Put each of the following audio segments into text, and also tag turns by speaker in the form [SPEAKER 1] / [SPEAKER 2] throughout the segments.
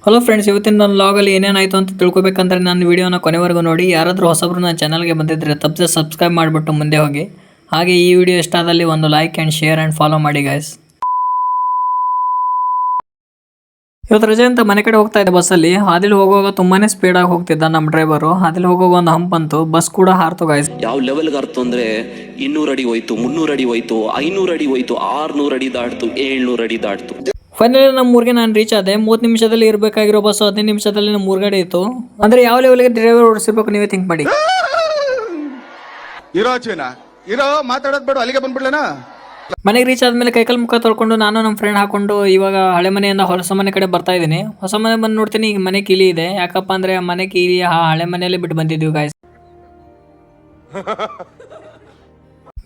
[SPEAKER 1] Hello friends, ಇವತ್ತಿನ ನನ್ನ ಲಾಗಲ್ಲಿ ಏನೇನಾಯಿತು ಅಂತ ತಿಳ್ಕೊಬೇಕಂದ್ರೆ ನನ್ನ ವಿಡಿಯೋನ ಕೊನೆವರೆಗೂ ನೋಡಿ. ಯಾರಾದರೂ ಹೊಸಬ್ರು ನನ್ನ ಚಾನಲ್ಗೆ ಬಂದಿದ್ದರೆ ತಪ್ಪದೆ ಸಬ್ಸ್ಕ್ರೈಬ್ ಮಾಡಿಬಿಟ್ಟು ಮುಂದೆ ಹೋಗಿ. ಹಾಗೆ ಈ ವಿಡಿಯೋ ಇಷ್ಟ ಆದಲ್ಲಿ ಒಂದು like and share and follow ಮಾಡಿ ಗೈಸ್. ಇವತ್ತು ರಜೆ ಅಂತ ಮನೆ ಕಡೆ ಹೋಗ್ತಾ ಇದ್ದೆ ಬಸ್ಸಲ್ಲಿ. ಹಾದಿಲಿ ಹೋಗುವಾಗ ತುಂಬಾನೇ ಸ್ಪೀಡಾಗಿ ಹೋಗ್ತಿದ್ದ ನಮ್ಮ ಡ್ರೈವರು. ಹಾದಿಲಿ ಹೋಗುವಾಗ ಒಂದು ಹಂಪ್ ಬಂತು, ಬಸ್ ಕೂಡ ಹಾರ್ತು ಗೈಸ್.
[SPEAKER 2] ಯಾವ ಲೆವೆಲ್ಗೆ ಅರ್ಥ ಅಂದ್ರೆ 200 ಅಡಿ ಹೋಯ್ತು, 300 ಅಡಿ ಹೋಯ್ತು, 500 ಅಡಿ ಹೋಯ್ತು, 600 ಅಡಿ ದಾಟ್ತು, 700 ಅಡಿ ದಾಟ್ತು.
[SPEAKER 1] ಫೈನಲಿ ನಮ್ಮ ಊರಿಗೆ ನಾನು ರೀಚ್ ಆದೆ. 30 ನಿಮಿಷದಲ್ಲಿ ಇರಬೇಕಾಗಿರೋ ಬಸ್ 15 ನಿಮಿಷದಲ್ಲಿ ನಮ್ಮ ಊರ್ಗಡೆ ಇತ್ತು. ಅಂದ್ರೆ ಯಾವ ಲೆವೆಲ್ಗೆ ಡ್ರೈವರ್ ಓಡಿಸಿರ್ಬೇಕು ನೀವೇ ಥಿಂಕ್ ಮಾಡಿ.
[SPEAKER 3] ಇರೋ ಮಾತಾಡೋದ್ ಬೇಡ, ಅಲ್ಲಿಗೆ ಬಂದ್ಬಿಡ್ಲೇನಾ.
[SPEAKER 1] ಮನೆಗೆ ರೀಚ್ ಆದ್ಮೇಲೆ ಕೈಕಲ್ ಮುಖ ತೊಳ್ಕೊಂಡು ನಾನು ನಮ್ಮ ಫ್ರೆಂಡ್ ಹಾಕೊಂಡು ಇವಾಗ ಹಳೆ ಮನೆಯಿಂದ ಹೊಸ ಮನೆ ಕಡೆ ಬರ್ತಾ ಇದ್ದೀನಿ. ಹೊಸ ಮನೆ ಬಂದು ನೋಡ್ತೀನಿ, ಈಗ ಮನೆ ಕೀಲಿ ಇದೆ. ಯಾಕಪ್ಪ ಅಂದ್ರೆ ಆ ಮನೆ ಕೀಲಿ ಹಳೆ ಮನೆಯಲ್ಲೇ ಬಿಟ್ಟು ಬಂದಿದ್ವಿ ಗಾಯ್ಸ್.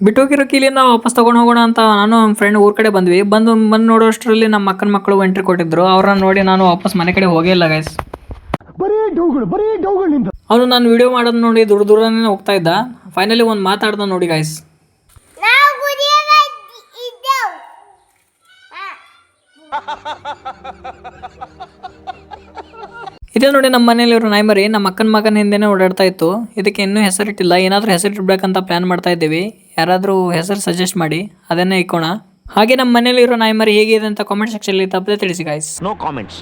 [SPEAKER 1] ಬಿಟ್ಟು ಹೋಗಿರೋ ಕೀಲಿಯಿಂದ ವಾಪಸ್ ತಗೊಂಡು ಹೋಗೋಣ ಅಂತ ನಾನು ನಮ್ಮ ಫ್ರೆಂಡ್ ಊರ್ ಕಡೆ ಬಂದ್ವಿ. ಬಂದು ನೋಡೋಷ್ಟರಲ್ಲಿ ನಮ್ಮ ಅಕ್ಕನ ಮಕ್ಕಳು ಎಂಟ್ರಿ ಕೊಟ್ಟಿದ್ರು. ಅವ್ರನ್ನ ನೋಡಿ ನಾನು ವಾಪಸ್ ಮನೆ ಕಡೆ ಹೋಗೇ ಇಲ್ಲ ಗೈಸ್. ಅವನು ನಾನು ವಿಡಿಯೋ ಮಾಡೋದು ನೋಡಿ ದೂರನೇ ಹೋಗ್ತಾ ಇದ್ದ. ಫೈನಲಿ ಒಂದು ಮಾತಾಡ್ದ ನೋಡಿ ಗೈಸ್. ಇದೇ ನೋಡಿ ನಮ್ಮ ಮನೇಲಿ ಇರೋ ನಾಯ್ಮರಿ ನಮ್ಮ ಅಕ್ಕನ ಮಗನ ಹಿಂದೆನೇ ಓಡಾಡ್ತಾ ಇತ್ತು. ಇದಕ್ಕೆ ಇನ್ನೂ ಹೆಸರಿಟ್ಟಿಲ್ಲ. ಏನಾದರೂ ಹೆಸರಿಟ್ಬೇಕಂತ ಪ್ಲಾನ್ ಮಾಡ್ತಾ ಇದ್ದೀವಿ. ಯಾರಾದರೂ ಹೆಸರು ಸಜೆಸ್ಟ್ ಮಾಡಿ, ಅದನ್ನೇ ಇಕ್ಕೋಣ. ಹಾಗೆ ನಮ್ಮ ಮನೇಲಿ ಇರೋ ನಾಯ್ಮರಿ ಹೇಗಿದೆ ಅಂತ ಕಾಮೆಂಟ್ ಸೆಕ್ಷನ್ ತಪ್ಪದೆ ತಿಳಿಸಿ ಗಾಯ್ಸ್.
[SPEAKER 4] No comments.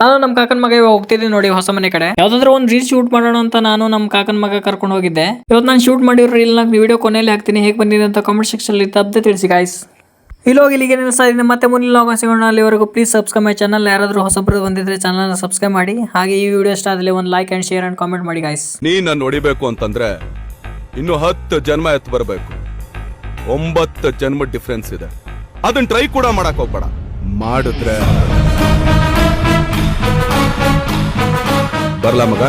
[SPEAKER 1] ನಾನು ನಮ್ಮ ಕಾಕನ ಮಗ ಇವಾಗ ಹೋಗ್ತಿದ್ದೀನಿ ನೋಡಿ ಹೊಸ ಮನೆ ಕಡೆ. ಯಾವ್ದಾದ್ರು ಒಂದು ರೀಲ್ ಶೂಟ್ ಮಾಡೋಣ ಅಂತ ನಾನು ನಮ್ಮ ಕಾಕನ ಮಗ ಕರ್ಕೊಂಡು ಹೋಗಿದ್ದೆ. ಇವತ್ತು ನಾನು ಶೂಟ್ ಮಾಡಿರೋ ರೀಲ್ ನ ವಿಡಿಯೋ ಕೊನೆಯಲ್ಲಿ ಹಾಕ್ತೀನಿ. ಹೇಗೆ ಬಂದಿದೆ ಅಂತ ಕಾಮೆಂಟ್ ಸೆಕ್ಷನ್ ತಪ್ಪದೆ ತಿಳಿಸಿ ಗಾಯ್ಸ್. ಇಲ್ಲಿಗೆ ನಿಲ್ಲಿಸ್ತಾ ಮತ್ತೆ ಮುಂದಿನ ಲಾಗ ಸಿಗೋಣ. ಅಲ್ಲಿವರೆಗೂ ಪ್ಲೀಸ್ ಸಬ್ಸ್ಕ್ರೈಬ್ ಮೈ ಚಾನಲ್. ಯಾರಾದರೂ ಹೊಸಬ್ರು ಬಂದಿದ್ರೆ ಚಾನಲ್ನ ಸಬ್ಸ್ಕ್ರೈಬ್ ಮಾಡಿ. ಹಾಗೆ ಈ ವಿಡಿಯೋ ಇಷ್ಟ ಆದಲ್ಲಿ ಒಂದು like and share and comment ಮಾಡಿ ಗಾಯ್ಸ್.
[SPEAKER 3] ನೀನ್ ನೋಡಿಬೇಕು ಅಂತಂದ್ರೆ ಇನ್ನು 10 ಜನ್ಮ ಎತ್ತು ಬರಬೇಕು. 9 ಜನ್ಮ ಡಿಫ್ರೆನ್ಸ್ ಇದೆ. ಅದನ್ನ ಟ್ರೈ ಕೂಡ ಮಾಡಕ್ ಹೋಗ್ಬೇಡ. ಮಾಡಿದ್ರೆ ಬರ್ಲಾ ಮಗ.